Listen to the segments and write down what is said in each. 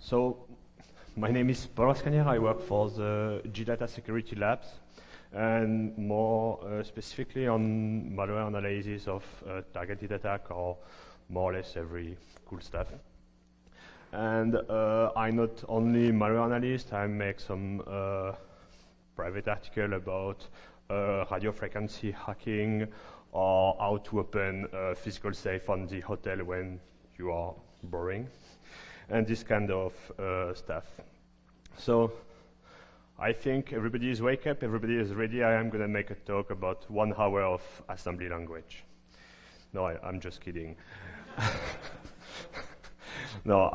So, my name is Paul Rascagneres. I work for the G-Data Security Labs, and more specifically on malware analysis of targeted attack, or more or less every cool stuff. And I'm not only malware analyst, I make some private article about radio frequency hacking, or how to open a physical safe on the hotel when you are boring, and this kind of stuff. So I think everybody is wake up, everybody is ready. I am going to make a talk about 1 hour of assembly language. No, I'm just kidding. No,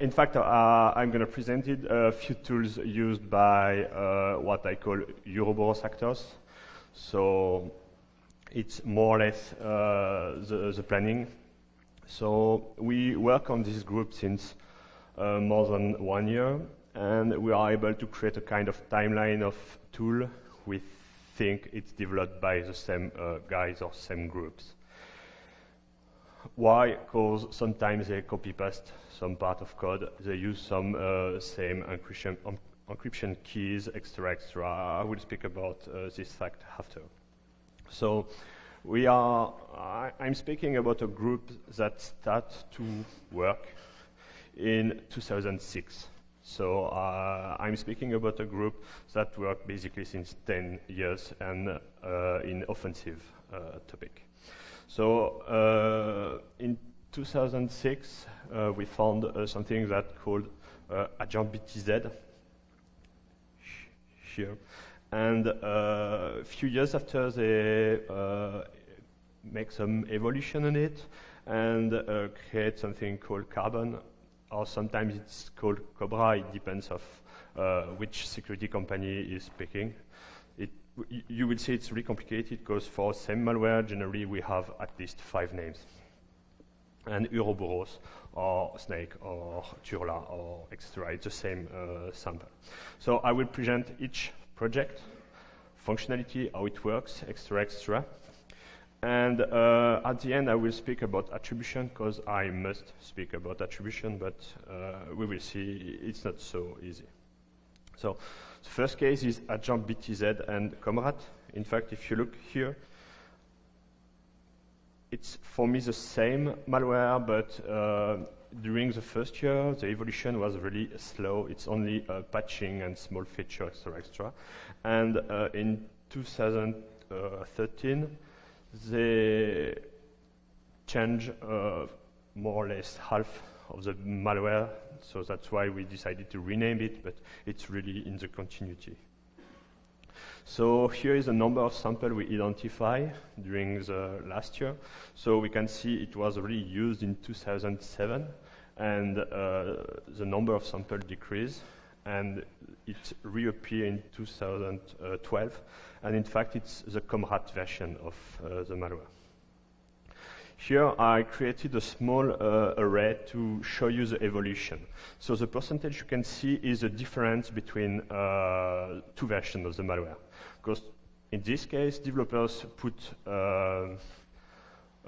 in fact, I'm going to present a few tools used by what I call Uroburos actors. So it's more or less the planning. So we work on this group since more than 1 year, and we are able to create a kind of timeline of tool. We think it's developed by the same guys or same groups. Why? Because sometimes they copy-paste some part of code. They use some same encryption keys, etc. I will speak about this fact after. So I'm speaking about a group that started to work in 2006. So I'm speaking about a group that worked basically since 10 years and in offensive topic. So in 2006, we found something that called agent BTZ here. And a few years after, they make some evolution on it and create something called Carbon, or sometimes it's called Cobra. It depends of which security company is picking. You will see it's really complicated because for same malware, generally we have at least 5 names. And Uroburos, or Snake, or Turla, or etc. It's the same sample. So I will present each project, functionality, how it works, etc. And at the end, I will speak about attribution, because I must speak about attribution, but we will see it's not so easy. So the first case is agent BTZ and Comrade. In fact, if you look here, it's for me the same malware, but during the first year, the evolution was really slow. It's only patching and small features, etc. And in 2013, they changed more or less half of the malware, so that's why we decided to rename it, but it's really in the continuity. So here is a number of samples we identify during the last year. So we can see it was really used in 2007, and the number of samples decreased, and it reappeared in 2012, and in fact it's the Comrade version of the malware. Here I created a small array to show you the evolution. So the percentage you can see is the difference between 2 versions of the malware. Because in this case, developers put a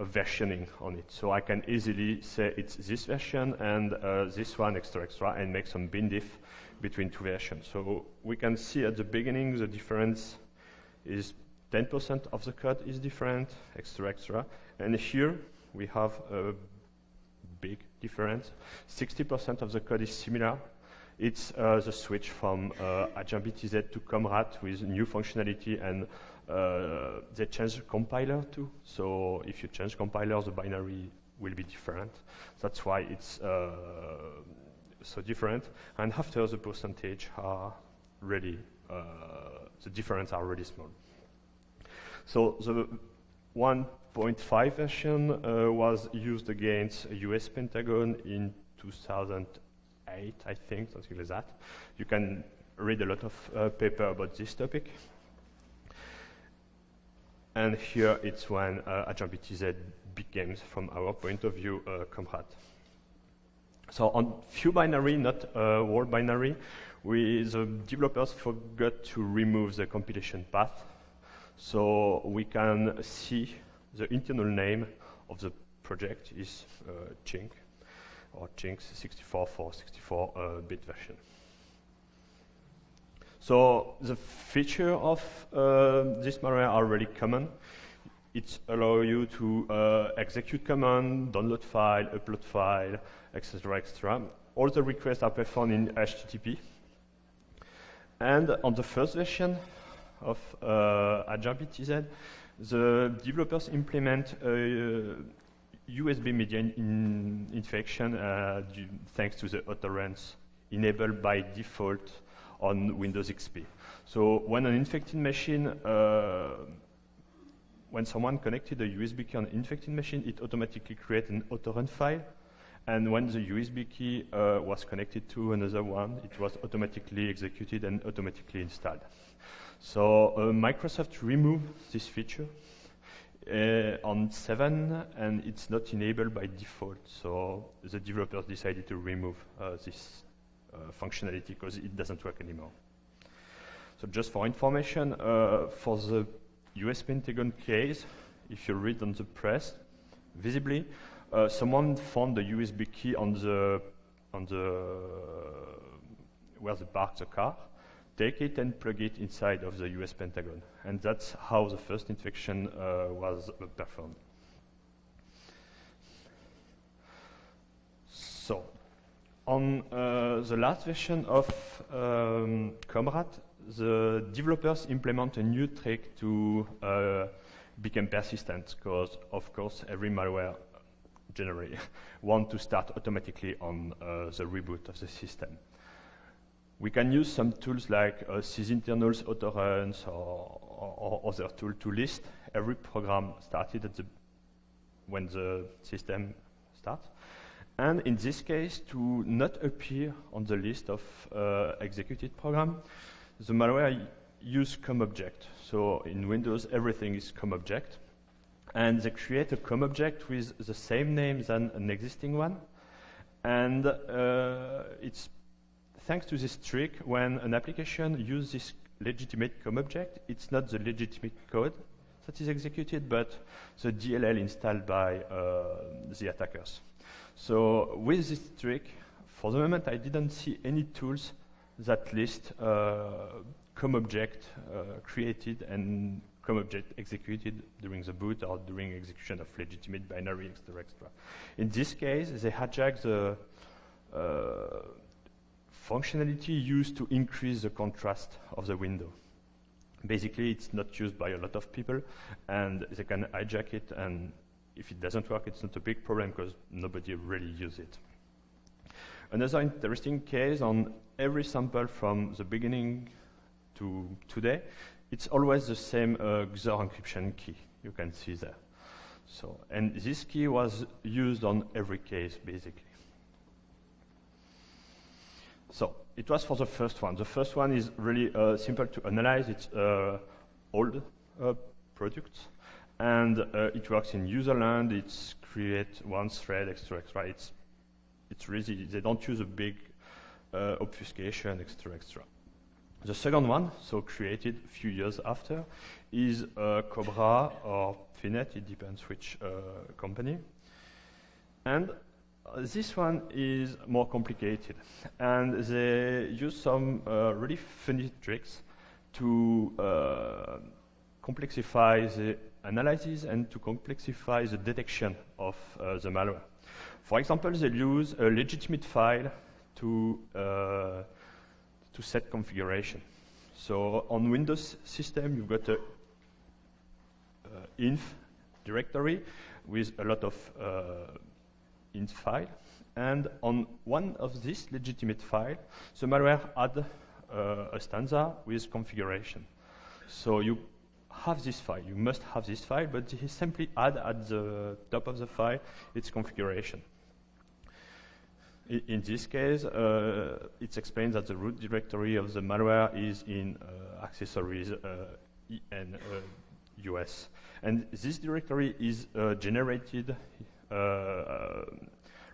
versioning on it. So I can easily say it's this version and this one, etc., and make some bin diff between 2 versions. So we can see at the beginning the difference is 10% of the code is different, etc. And here we have a big difference. 60% of the code is similar. It's the switch from agent BTZ to Comrade with new functionality, and they changed the compiler too. So if you change compiler, the binary will be different. That's why it's so different. And after, the percentage are really, the difference are really small. So the 1.5 version was used against US Pentagon in 2008, I think, something like that. You can read a lot of paper about this topic. And here it's when agent BTZ became, from our point of view, Comrade. So on few binary, not whole binary, the developers forgot to remove the compilation path. So we can see the internal name of the project is Chink. or Jinx 64 for 64-bit version. So the feature of this malware are really common. It allows you to execute command, download file, upload file, etc., etc. All the requests are performed in HTTP. And on the first version of AgentBTZ, the developers implement a USB media infection thanks to the autorunner enabled by default on Windows XP. So when an infected machine, when someone connected a USB key on an infected machine, it automatically creates an autorun file. And when the USB key was connected to another one, it was automatically executed and automatically installed. So Microsoft removed this feature on 7, and it's not enabled by default. So the developers decided to remove this functionality because it doesn't work anymore. So just for information, for the US Pentagon case, if you read on the press, visibly, someone found the USB key on the where they parked the car, take it and plug it inside of the US Pentagon. And that's how the first infection was performed. So, on the last version of Comrade, the developers implement a new trick to become persistent, because of course every malware generally want to start automatically on the reboot of the system. We can use some tools like sysinternals, autoruns, or other tool to list every program started at when the system starts. And in this case, to not appear on the list of executed program, the malware use COM object. So in Windows, everything is COM object. And they create a COM object with the same name than an existing one. And it's thanks to this trick, when an application uses this legitimate COM object, it's not the legitimate code that is executed, but the DLL installed by the attackers. So with this trick, for the moment, I didn't see any tools that list COM object created and COM object executed during the boot or during execution of legitimate binary, etc., etc. In this case, they hijack the functionality used to increase the contrast of the window. Basically, it's not used by a lot of people, and they can hijack it, and if it doesn't work, it's not a big problem because nobody really uses it. Another interesting case, on every sample from the beginning to today, it's always the same XOR encryption key you can see there. So, and this key was used on every case, basically. So it was for the first one. The first one is really simple to analyze. It's old products, and it works in userland. It's create one thread, etc., etc. It's really, they don't use a big obfuscation, etc., etc. The second one, so created a few years after, is Cobra or Finet. It depends which company, and this one is more complicated, and they use some really funny tricks to complexify the analysis and to complexify the detection of the malware. For example, they use a legitimate file to set configuration. So on Windows system, you've got a inf directory with a lot of int file, and on one of these legitimate file, the malware add a stanza with configuration. So you have this file, you must have this file, but he simply add at the top of the file its configuration. In this case, it explains that the root directory of the malware is in accessories and US. And this directory is generated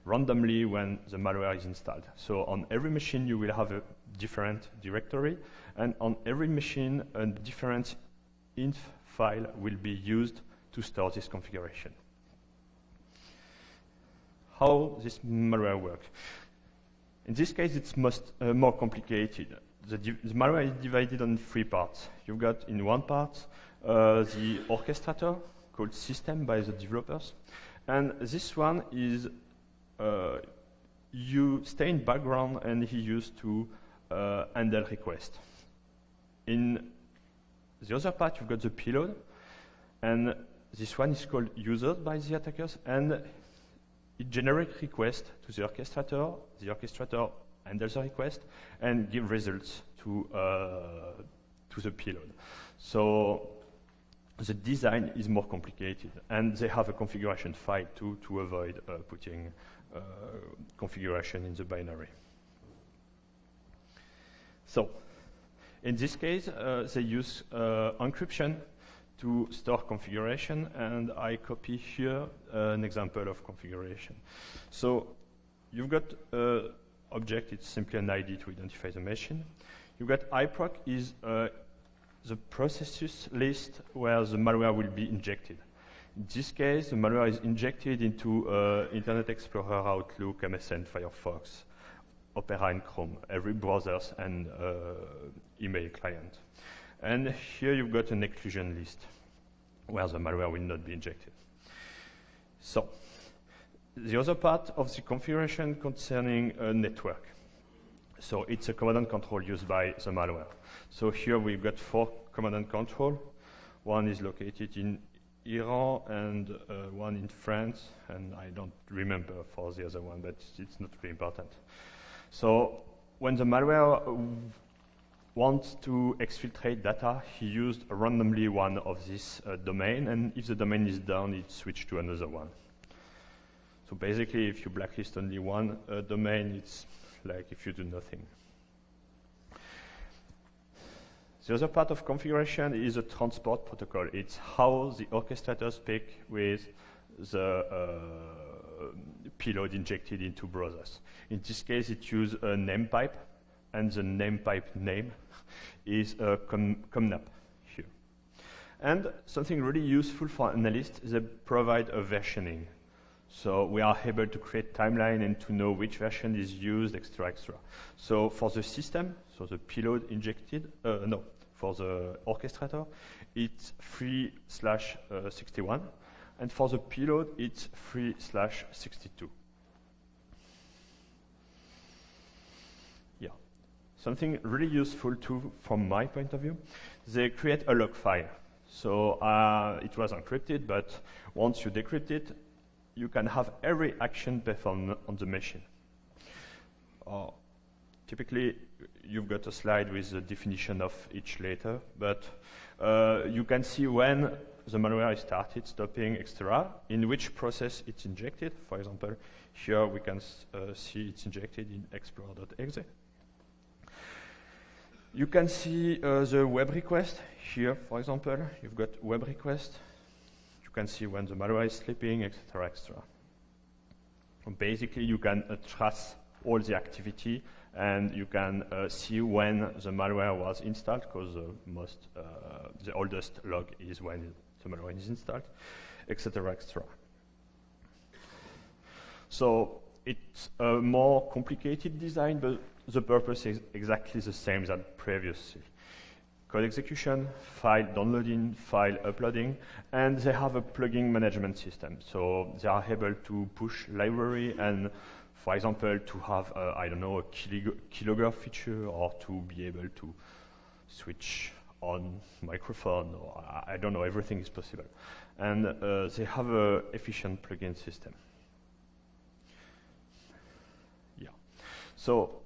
randomly when the malware is installed. So on every machine you will have a different directory, and on every machine a different inf file will be used to store this configuration. how this malware works. In this case, it's more complicated. The malware is divided on 3 parts. You've got in one part the orchestrator called system by the developers, and this one is you stay in background and he used to handle requests. In the other part, you've got the payload, and this one is called users by the attackers, and it generates requests to the orchestrator handles the request and give results to the payload. So the design is more complicated, and they have a configuration file too to avoid putting configuration in the binary. So in this case, they use encryption to store configuration, and I copy here an example of configuration. So you've got object, it's simply an ID to identify the machine. You've got iproc is the processes list where the malware will be injected. In this case, the malware is injected into Internet Explorer, Outlook, MSN, Firefox, Opera and Chrome, every browsers and email client. And here you've got an exclusion list where the malware will not be injected. So the other part of the configuration concerning a network. So it's a command and control used by the malware. So here we've got 4 command and control. One is located in Iran and one in France, and I don't remember for the other one, but it's not really important. So when the malware wants to exfiltrate data, he used randomly one of this domain, and if the domain is down, it switched to another one. So basically, if you blacklist only one domain, it's like if you do nothing. The other part of configuration is a transport protocol. It's how the orchestrator speaks with the payload injected into browsers. In this case, it uses a name pipe, and the name pipe name is a comnap here. And something really useful for analysts, they provide a versioning. So we are able to create timeline and to know which version is used, extra. So for the system, so the payload injected, for the orchestrator, it's 3/61, and for the payload, it's 3/62. Yeah, something really useful too, from my point of view, they create a log file. So it was encrypted, but once you decrypt it, you can have every action performed on the machine. Typically, you've got a slide with the definition of each letter, but you can see when the malware is started, stopping, etc., in which process it's injected. For example, here we can see it's injected in explorer.exe. You can see the web request. Here, for example, you've got web request. You can see when the malware is sleeping, etc., etc. Basically, you can trace all the activity, and you can see when the malware was installed, because the oldest log is when the malware is installed, etc., etc. So it's a more complicated design, but the purpose is exactly the same as previously. Code execution, file downloading, file uploading, and they have a plugin management system. So they are able to push library and, for example, to have, I don't know, a keylogger feature, or to be able to switch on microphone, or I don't know, everything is possible. And they have an efficient plugin system. Yeah. So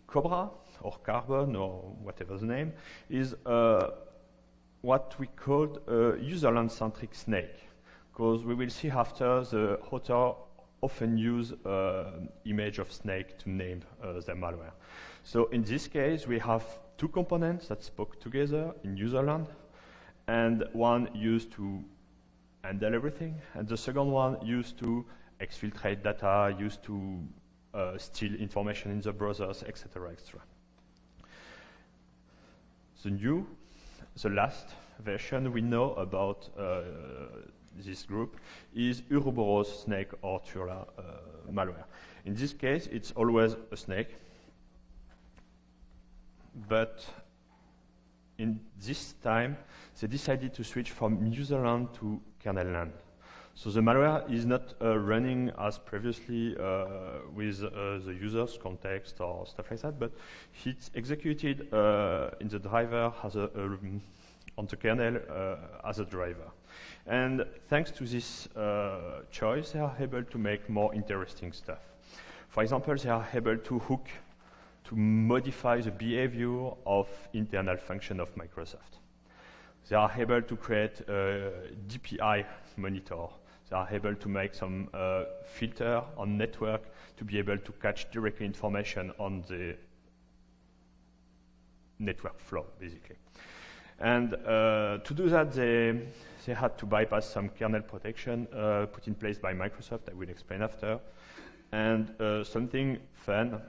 Cobra, or Carbon, or whatever the name, is what we called a userland-centric snake, because we will see after the author often use image of snake to name their malware. So in this case, we have 2 components that spoke together in userland, and one used to handle everything, and the second one used to exfiltrate data, used to steal information in the browsers, etc., etc. The last version we know about this group is Uroburos, snake, or Turla malware. In this case, it's always a snake, but in this time, they decided to switch from user land to kernel land. So the malware is not running as previously with the user's context or stuff like that, but it's executed in the driver as on the kernel as a driver. And thanks to this choice, they are able to make more interesting stuff. For example, they are able to hook to modify the behavior of internal function of Microsoft. They are able to create a DPI monitor. They are able to make some filter on network to be able to catch directly information on the network flow, basically. And to do that, they had to bypass some kernel protection put in place by Microsoft. I will explain after. And something fun,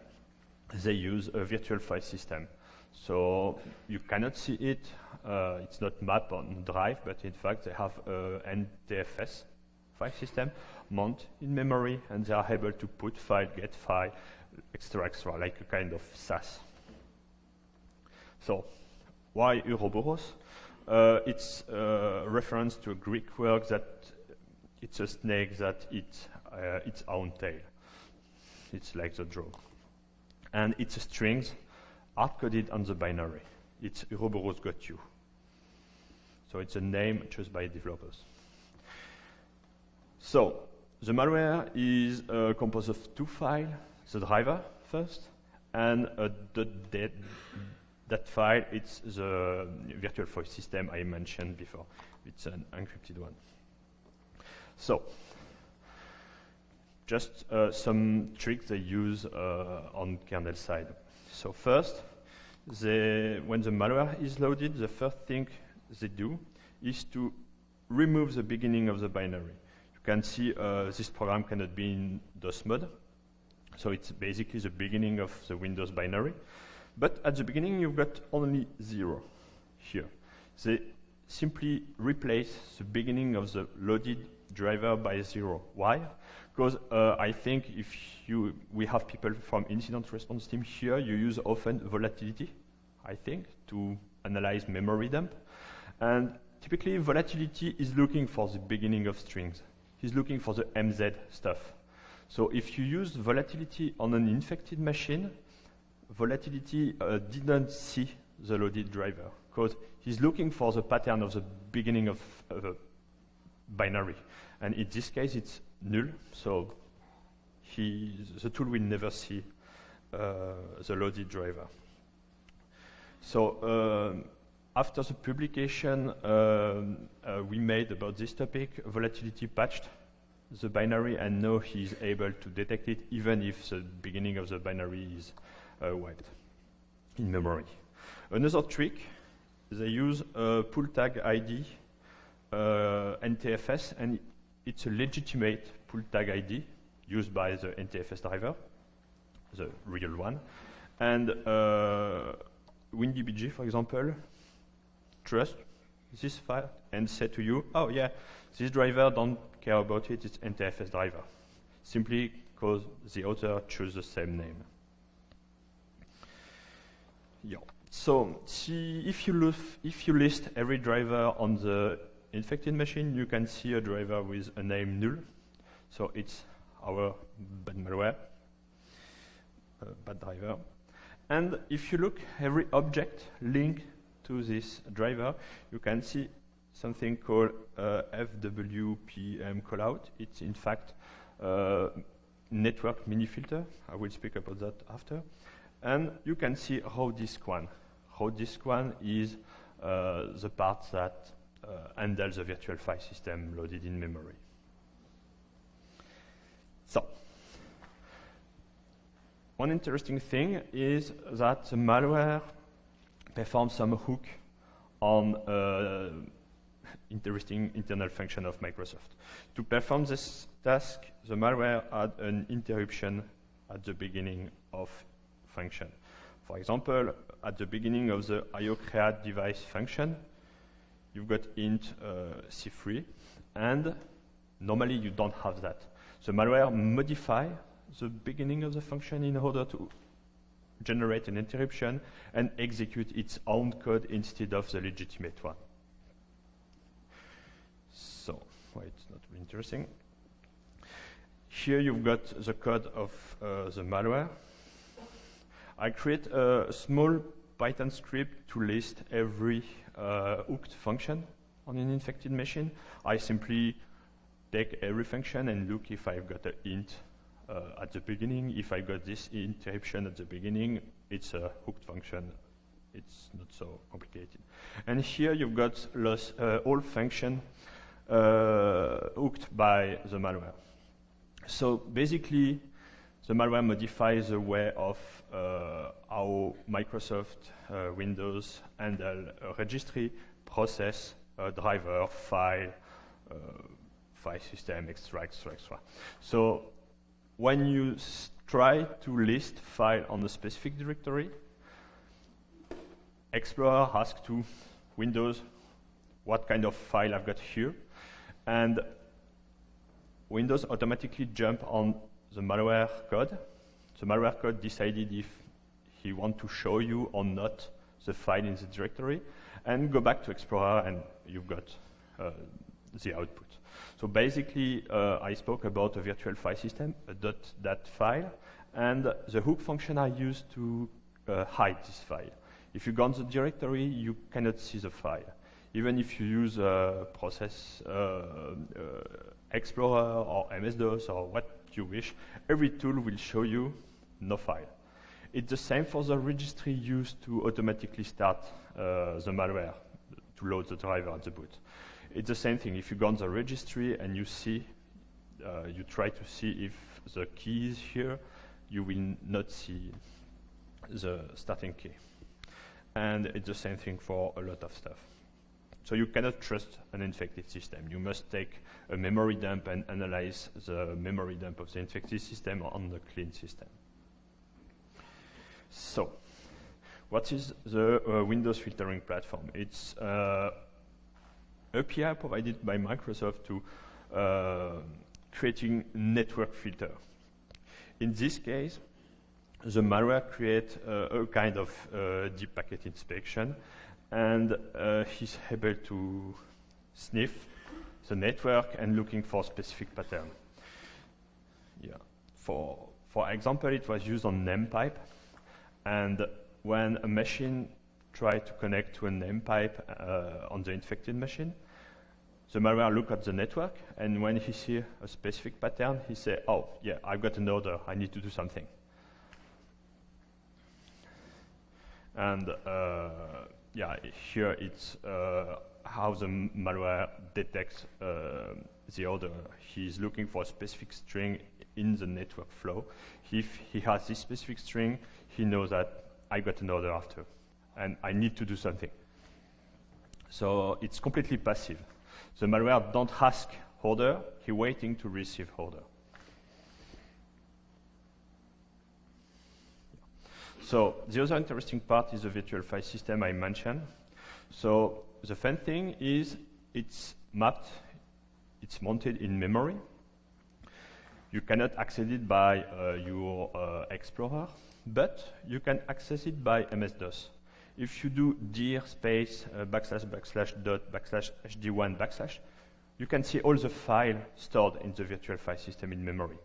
they use a virtual file system. So you cannot see it. It's not mapped on drive, but in fact, they have an NTFS file system mount in memory, and they are able to put file, get file, extra, like a kind of SAS. So why Uroburos? It's a reference to a Greek word that it's a snake that eats its own tail. It's like the draw. And it's a strings hard-coded on the binary. It's Uroburos got you. So it's a name chosen by developers. So the malware is composed of two files, the driver first, and that file, it's the virtual file system I mentioned before. It's an encrypted one. So just some tricks they use on kernel side. So first, when the malware is loaded, the first thing they do is to remove the beginning of the binary. You can see this program cannot be in DOS mode. So it's basically the beginning of the Windows binary. But at the beginning, you've got only 0 here. They simply replace the beginning of the loaded driver by 0. Why? Because I think if we have people from incident response team here, you use often volatility, I think, to analyze memory dump. And typically, volatility is looking for the beginning of strings. He's looking for the MZ stuff. So if you use volatility on an infected machine, volatility didn't see the loaded driver because he's looking for the pattern of the beginning of a binary. And in this case, it's null, so the tool will never see the loaded driver. So after the publication we made about this topic, volatility patched the binary, and now he's able to detect it even if the beginning of the binary is wiped in memory. Another trick, they use a pull tag ID NTFS, and it's a legitimate pull tag ID used by the NTFS driver, the real one. And WinDBG, for example, trust this file and say to you, oh yeah, this driver don't care about it, it's NTFS driver, simply because the author chose the same name. Yeah. So if you list every driver on the infected machine, you can see a driver with a name null. So it's our bad malware, bad driver. And if you look every object linked to this driver, you can see something called FWPM callout. It's in fact network mini filter. I will speak about that after. And you can see row disk one. Row disk one is the part that handles the virtual file system loaded in memory. So, one interesting thing is that the malware performs some hook on interesting internal function of Microsoft. To perform this task, the malware had an interruption at the beginning of function. For example, at the beginning of the IO create device function, you've got int C3, and normally you don't have that. The malware modify the beginning of the function in order to generate an interruption and execute its own code instead of the legitimate one. So, well, it's not really interesting. Here you've got the code of the malware. I create a small Python script to list every hooked function on an infected machine. I simply take every function and look if I've got an int at the beginning. If I got this interruption at the beginning, it's a hooked function. It's not so complicated. And here you've got all function hooked by the malware. So basically, the malware modifies the way of how Microsoft Windows handle a registry, process, driver, file system, extra. So when you try to list file on a specific directory, Explorer asks to Windows what kind of file I've got here, and Windows automatically jump on the malware code. The malware code decided if he wants to show you or not the file in the directory, and go back to Explorer, and you've got the output. So basically, I spoke about a virtual file system, a .dat file, and the hook function I use to hide this file. If you go on the directory, you cannot see the file. Even if you use process Explorer or MS-DOS or what you wish, every tool will show you no file. It's the same for the registry used to automatically start the malware to load the driver at the boot. It's the same thing. If you go on the registry and you see, you try to see if the key is here, you will not see the starting key. And it's the same thing for a lot of stuff. So you cannot trust an infected system. You must take a memory dump and analyze the memory dump of the infected system on the clean system. So, what is the Windows filtering platform? It's API provided by Microsoft to creating network filter. In this case, the malware creates a kind of deep packet inspection, and he's able to sniff the network and looking for specific pattern. Yeah. For example, it was used on name pipe, and when a machine tried to connect to a name pipe on the infected machine, the malware look at the network, and when he sees a specific pattern, he say, "Oh, yeah, I've got an order. I need to do something." And yeah, here it's how the malware detects the order. He's looking for a specific string in the network flow. If he has this specific string, he knows that I got an order after, and I need to do something. So it's completely passive. The malware don't ask order, he's waiting to receive order. So the other interesting part is the virtual file system I mentioned. So the fun thing is it's mapped, it's mounted in memory. You cannot access it by your Explorer, but you can access it by MS-DOS. If you do dir space //dot/hd1 /, you can see all the files stored in the virtual file system in memory.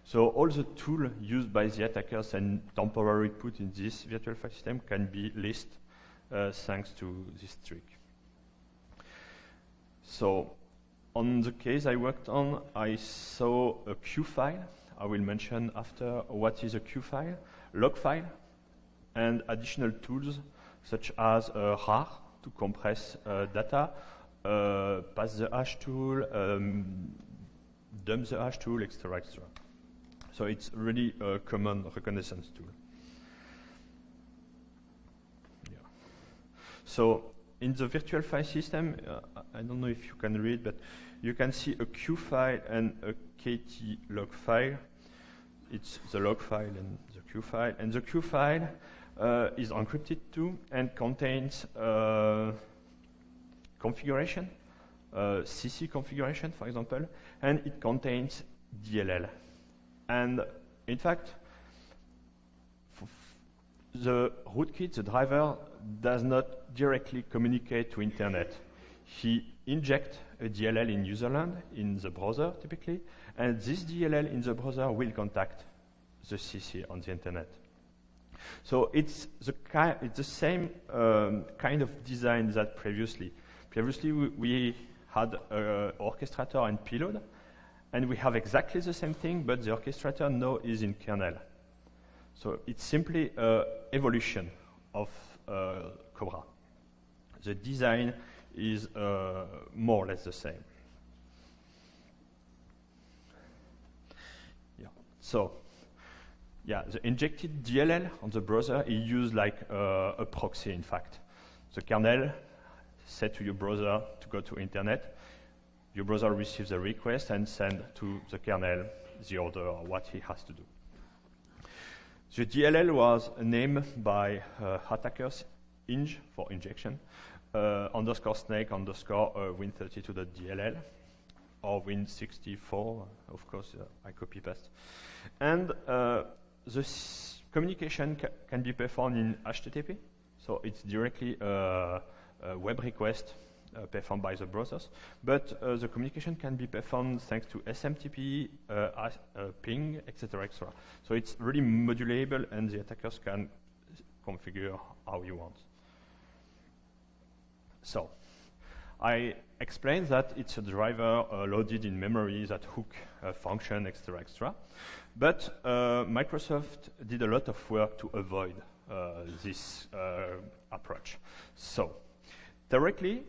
So all the tools used by the attackers and temporarily put in this virtual file system can be listed thanks to this trick. So on the case I worked on, I saw a Q file. I will mention after what is a Q file, log file, and additional tools such as RAR to compress data, pass the hash tool, dump the hash tool, etc., etc. So it's really a common reconnaissance tool. Yeah. So in the virtual file system, I don't know if you can read, but you can see a Q file and a KT log file. It's the log file and the Q file. And the Q file is encrypted too and contains configuration CC configuration, for example, and it contains DLL. And in fact, the rootkit, the driver, does not directly communicate to internet. He injects a DLL in userland, in the browser typically, and this DLL in the browser will contact the CC on the internet. So it's the same kind of design that previously. Previously, we had an orchestrator and payload, and we have exactly the same thing, but the orchestrator now is in kernel. So it's simply an evolution of Cobra. The design is more or less the same. Yeah. So, yeah, the injected DLL on the browser is used like a proxy, in fact. The kernel said to your browser to go to internet. Your browser receives a request and sends to the kernel the order or what he has to do. The DLL was named by attackers inj for injection, underscore snake underscore win32.dll or win64, of course, I copy paste. And the communication can be performed in HTTP, so it's directly a web request performed by the browsers, but the communication can be performed thanks to SMTP, ping, etc., etc. So it's really modulable, and the attackers can configure how you want. So I explained that it's a driver loaded in memory that hook function, etc., etc. But Microsoft did a lot of work to avoid this approach. So directly,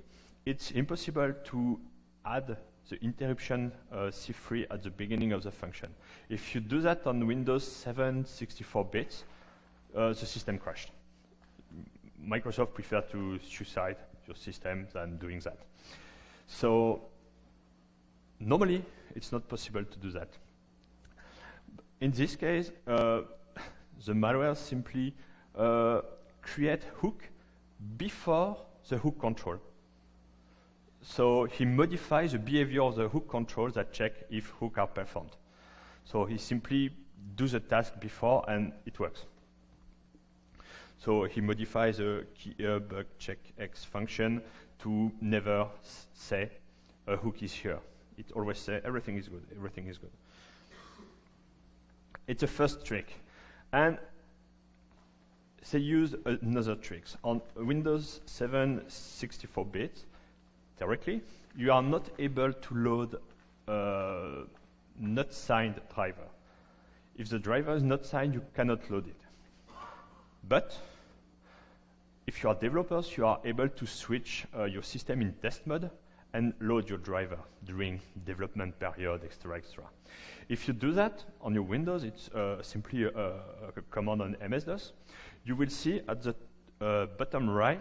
it's impossible to add the interruption C3 at the beginning of the function. If you do that on Windows 7 64-bit, the system crashed. Microsoft preferred to suicide your system than doing that. So normally, it's not possible to do that. In this case, the malware simply create hook before the hook control. So he modifies the behavior of the hook control that check if hooks are performed. So he simply does the task before, and it works. So he modifies the key bug check X function to never say a hook is here. It always says everything is good, everything is good. It's a first trick. And they use another trick. On Windows 7 64-bit, directly, you are not able to load a not signed driver. If the driver is not signed, you cannot load it. But if you are developers, you are able to switch your system in test mode and load your driver during development period, etc., etc. If you do that on your Windows, it's simply a command on MS-DOS. You will see at the bottom right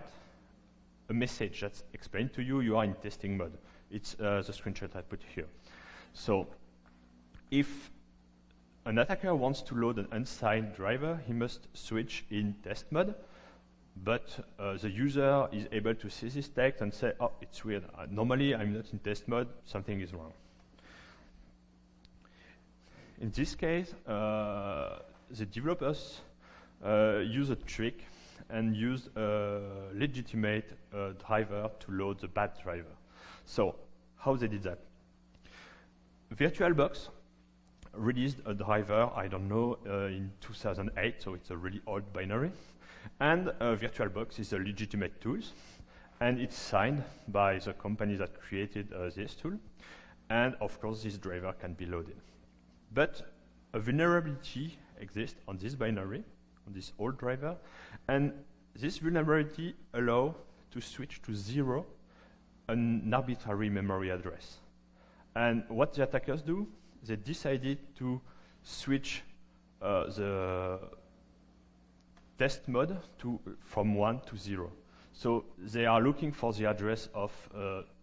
a message that's explained to you you are in testing mode. It's the screenshot I put here. So if an attacker wants to load an unsigned driver, he must switch in test mode, but the user is able to see this text and say, oh, it's weird. Normally, I'm not in test mode. Something is wrong. In this case, the developers use a trick and use a legitimate driver to load the bad driver. So how they did that? VirtualBox released a driver, I don't know, in 2008, so it's a really old binary. And VirtualBox is a legitimate tool, and it's signed by the company that created this tool. And of course, this driver can be loaded. But a vulnerability exists on this binary, on this old driver, and this vulnerability allows to switch to 0 an arbitrary memory address. And what the attackers do, they decided to switch the test mode from 1 to 0. So they are looking for the address of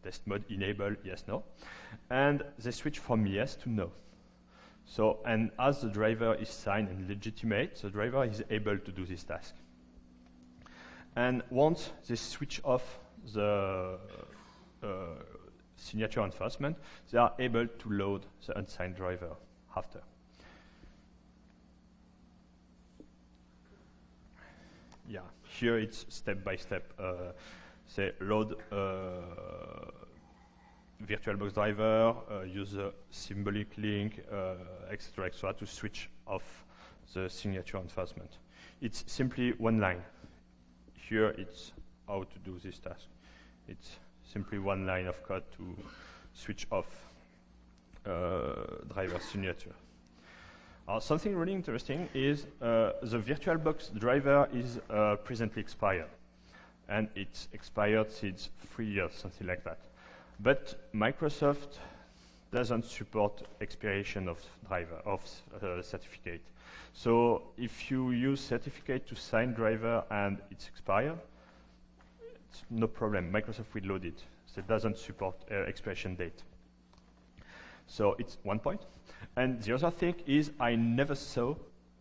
test mode enable, yes, no, and they switch from yes to no. So, and as the driver is signed and legitimate, the driver is able to do this task. And once they switch off the signature enforcement, they are able to load the unsigned driver after. Yeah, here it's step by step. Say load VirtualBox driver, use a symbolic link, etc., to switch off the signature enforcement. It's simply one line. Here it's how to do this task. It's simply one line of code to switch off driver signature. Something really interesting is the VirtualBox driver is presently expired. And it's expired since 3 years, something like that. But Microsoft doesn't support expiration of driver, of certificate. So if you use certificate to sign driver and it's expired, it's no problem. Microsoft will load it. So it doesn't support expiration date. So it's one point. And the other thing is I never saw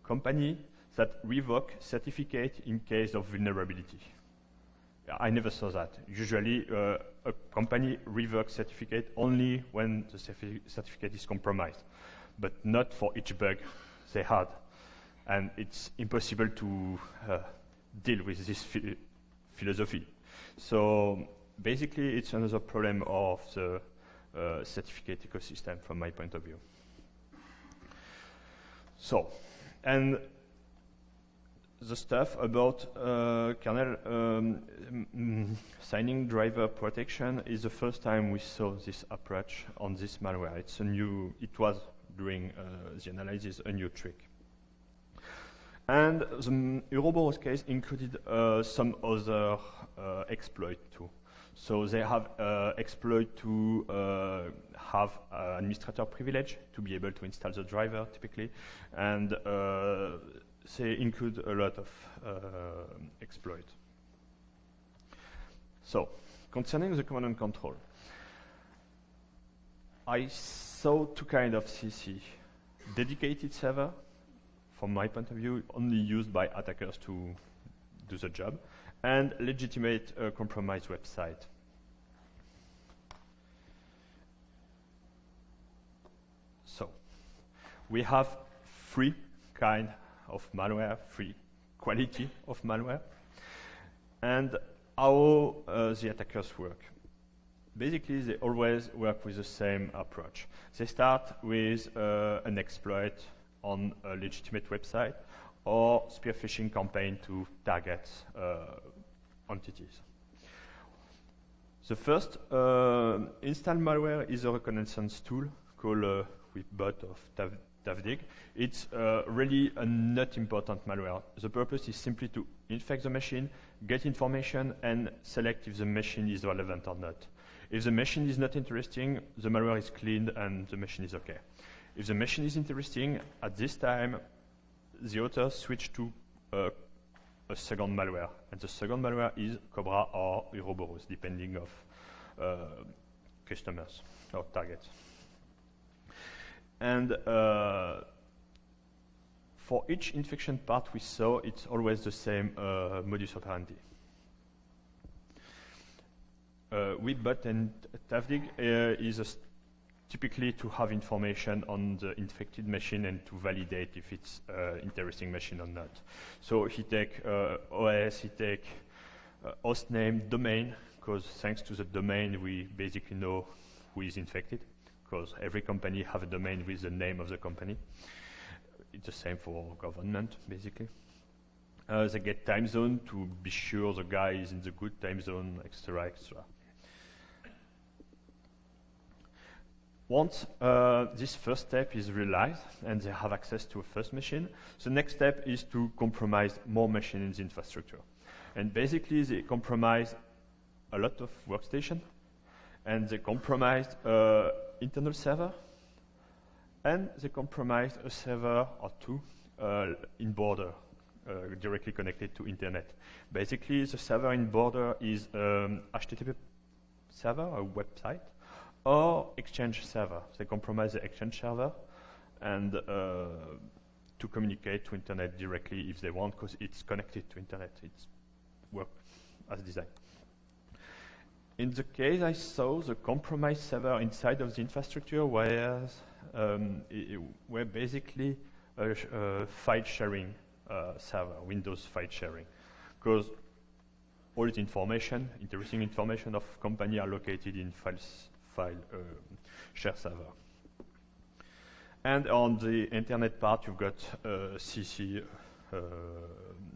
company that revoke certificate in case of vulnerability. I never saw that. Usually, a company revokes certificate only when the certificate is compromised, but not for each bug they had. And it's impossible to deal with this philosophy. So basically, it's another problem of the certificate ecosystem from my point of view. So, and the stuff about kernel signing driver protection is the first time we saw this approach on this malware. It's a new, it was during the analysis a new trick. And the Uroburos case included some other exploit too. So they have exploit to have administrator privilege to be able to install the driver typically, and they include a lot of exploit. So, concerning the command and control, I saw two kinds of CC. Dedicated server, from my point of view, only used by attackers to do the job, and legitimate compromised website. So, we have three kinds of malware, three quality of malware, and how the attackers work. Basically, they always work with the same approach. They start with an exploit on a legitimate website or spear phishing campaign to target entities. The first install malware is a reconnaissance tool called Whipbot of Tavdig. It's really a not important malware. The purpose is simply to infect the machine, get information, and select if the machine is relevant or not. If the machine is not interesting, the malware is cleaned and the machine is okay. If the machine is interesting, at this time, the author switch to a second malware. And the second malware is Cobra or Uroburos, depending of customers or targets. And for each infection part we saw, it's always the same modus operandi. Whipbot and Tavdig is typically to have information on the infected machine and to validate if it's an interesting machine or not. So he take OS, he take host name, domain, because thanks to the domain we basically know who is infected, because every company have a domain with the name of the company. It's the same for government, basically. They get time zone to be sure the guy is in the good time zone, etc., etc. Once this first step is realized and they have access to a first machine, the next step is to compromise more machines in the infrastructure. And basically they compromise a lot of workstation, and they compromised internal server, and they compromised a server or two in border, directly connected to internet. Basically, the server in border is HTTP server, a website, or Exchange server. They compromise the Exchange server and to communicate to internet directly if they want, because it's connected to internet. It's work as designed. in the case I saw, the compromised server inside of the infrastructure were basically a file sharing server, Windows file sharing, because all the information, interesting information of company are located in file share server. And on the internet part, you've got CC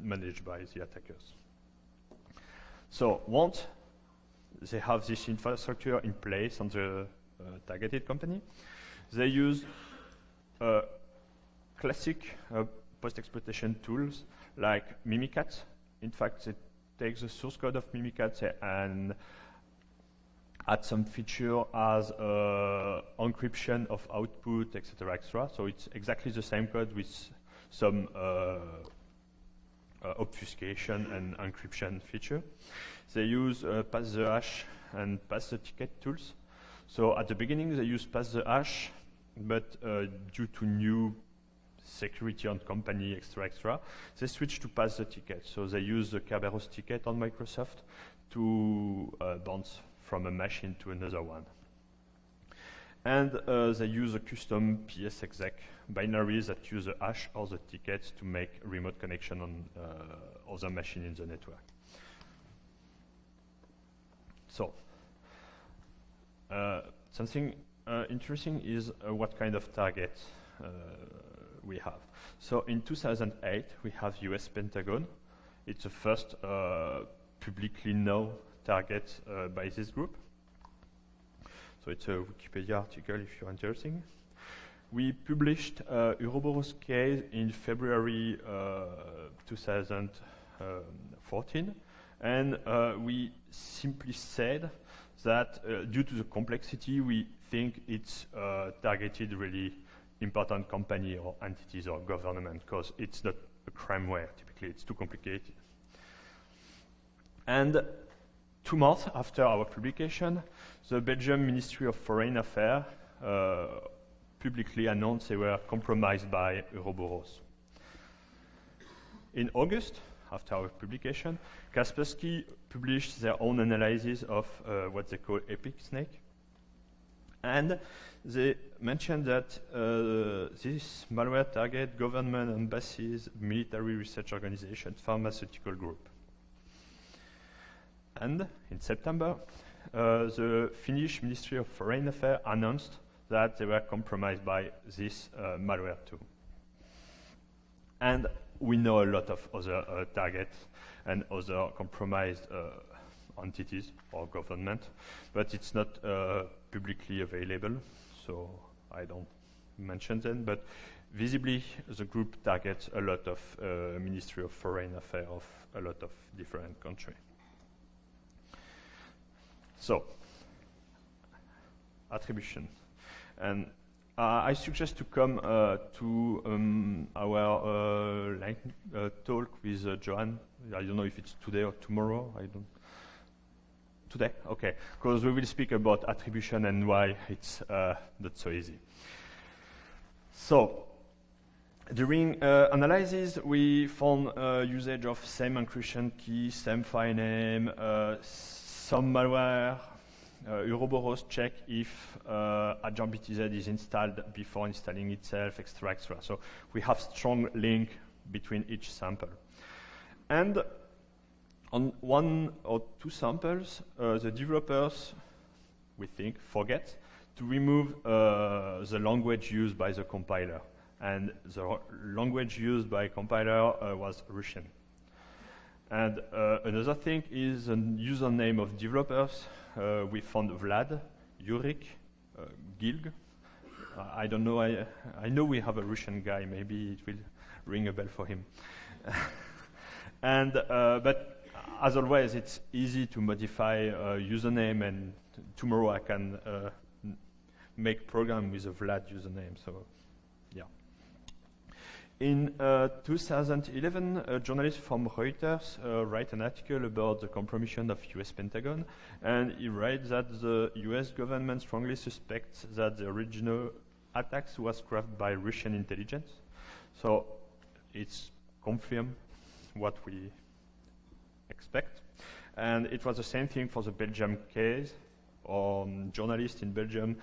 managed by the attackers. So once they have this infrastructure in place on the targeted company, they use classic post-exploitation tools like Mimikatz. In fact, they take the source code of Mimikatz and add some feature as encryption of output, etc., etc. So it's exactly the same code with some obfuscation and encryption feature. They use pass the hash and pass the ticket tools. So at the beginning they use pass the hash, but due to new security on company, etc., they switch to pass the ticket. So they use the Kerberos ticket on Microsoft to bounce from a machine to another one. And they use a custom PSExec binaries that use the hash or the tickets to make remote connection on other machine in the network. So, something interesting is what kind of target we have. So in 2008, we have US Pentagon. It's the first publicly known target by this group. So it's a Wikipedia article if you're interested. We published Uroburos case in February 2014, and we simply said that due to the complexity, we think it's targeted really important company or entities or government, because it's not a crimeware. Typically, it's too complicated. And 2 months after our publication, the Belgian Ministry of Foreign Affairs publicly announced they were compromised by Uroburos. In August, after our publication, Kaspersky published their own analysis of what they call Epic Snake. And they mentioned that this malware target government embassies, military research organizations, pharmaceutical group. And in September, the Finnish Ministry of Foreign Affairs announced that they were compromised by this malware too. And we know a lot of other targets and other compromised entities or government, but it's not publicly available, so I don't mention them, but visibly the group targets a lot of Ministry of Foreign Affairs of a lot of different countries. So, attribution. And I suggest to come to our talk with Johan. I don't know if it's today or tomorrow. I don't. Today? Okay. Because we will speak about attribution and why it's not so easy. So, during analysis, we found usage of same encryption key, same file name, some malware. Uroburos check if Azure BTZ is installed before installing itself, etc., etc. So we have strong link between each sample. And on 1 or 2 samples, the developers, we think, forget to remove the language used by the compiler. And the language used by compiler was Russian. And another thing is the username of developers. We found Vlad, Yurik, Gilg. I don't know. I know we have a Russian guy. Maybe it will ring a bell for him. And but as always, it's easy to modify username. And tomorrow I can make program with a Vlad username. So yeah. In 2011, a journalist from Reuters wrote an article about the compromission of US Pentagon, and he writes that the US government strongly suspects that the original attacks was crafted by Russian intelligence. So it's confirmed what we expect. And it was the same thing for the Belgium case. Journalists in Belgium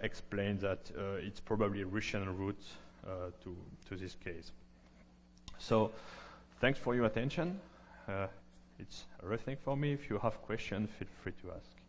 explained that it's probably a Russian route to this case. So thanks for your attention. It's everything for me. If you have questions, feel free to ask.